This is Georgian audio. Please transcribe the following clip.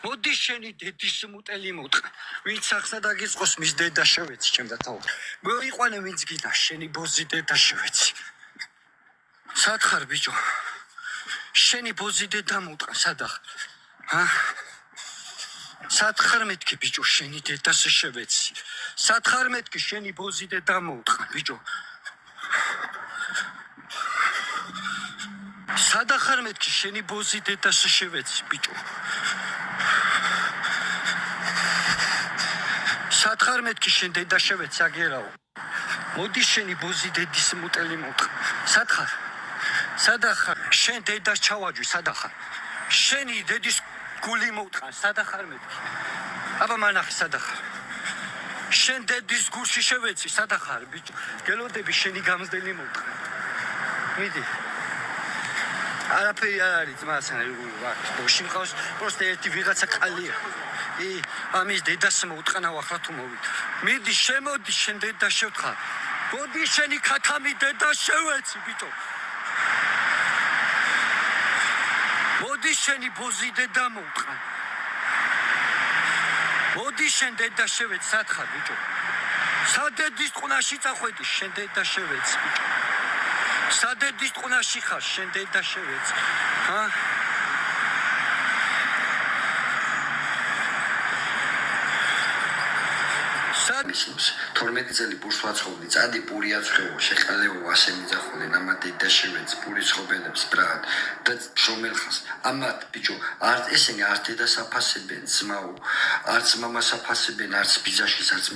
მოდი შენი დედის მუტელი მოტყა. ვინც ახსნა დაგიწყოს მის დედა შევეცი ჩემდა თავ. მოიყვანე ვინც გიდა შენი ბოზი დედა შევეცი. სათხარ ბიჭო. შენი ბოზი დედა მოტყა სადახ. სათხარ მეთქი ბიჭო შენი დედას შევეცი. სათხარ მეთქი შენი ბოზი დედა მოტყა ბიჭო. სადახარ მეთქი შენი ბოზი დედას შევეცი ბიჭო. სათხარ მეთქი შენ დედა შევეცი აგერაო. მოდი შენი ბოზი დედის მუტელი მოტყა. სათხარ. სადახარ შენ დედას ჩავაჯვი სადახარ. შენი დედის გული მოტყა სადახარ მეთქი. აბა მანახი სადახარ. შენ დედის გულში შევეცი სადახარ ბიჭო. გელოდები შენი გამზდელი მოტყა. მიდი. არაფერი არ არის ძმასთან ბოში მყავს პროსტა ერთი ვიღაცა ყალია. ამის დედას მოუტყანავ ახლა თუ მოვიდ. მიდი შემოდი შენ დედა შევთხარ. მოდი შენი ქათამი დედა შევეცი ბიჭო. მოდი შენი ბოზი დედა მოუტყან. მოდი შენ დედა შევეცი სათხარ ბიჭო. სადედის ტყუნაში წახვედი შენ დედა შევეცი ბიჭო. სადედის ტყუნაში ხარ შენ დედა შევეცი. ისმის 12 წელი პურს ვაცხოვდი, წადი პური აცხოვო, შეყალეო, ასე მიძახოდნენ ამა დედა შევეცი, პური ცხოვრებს ბრად და შრომელხას. ამათ ბიჭო, არც ესენი არც დედას აფასებენ, ძმაო, არც მამას აფასებენ, არც ბიძაშის, არც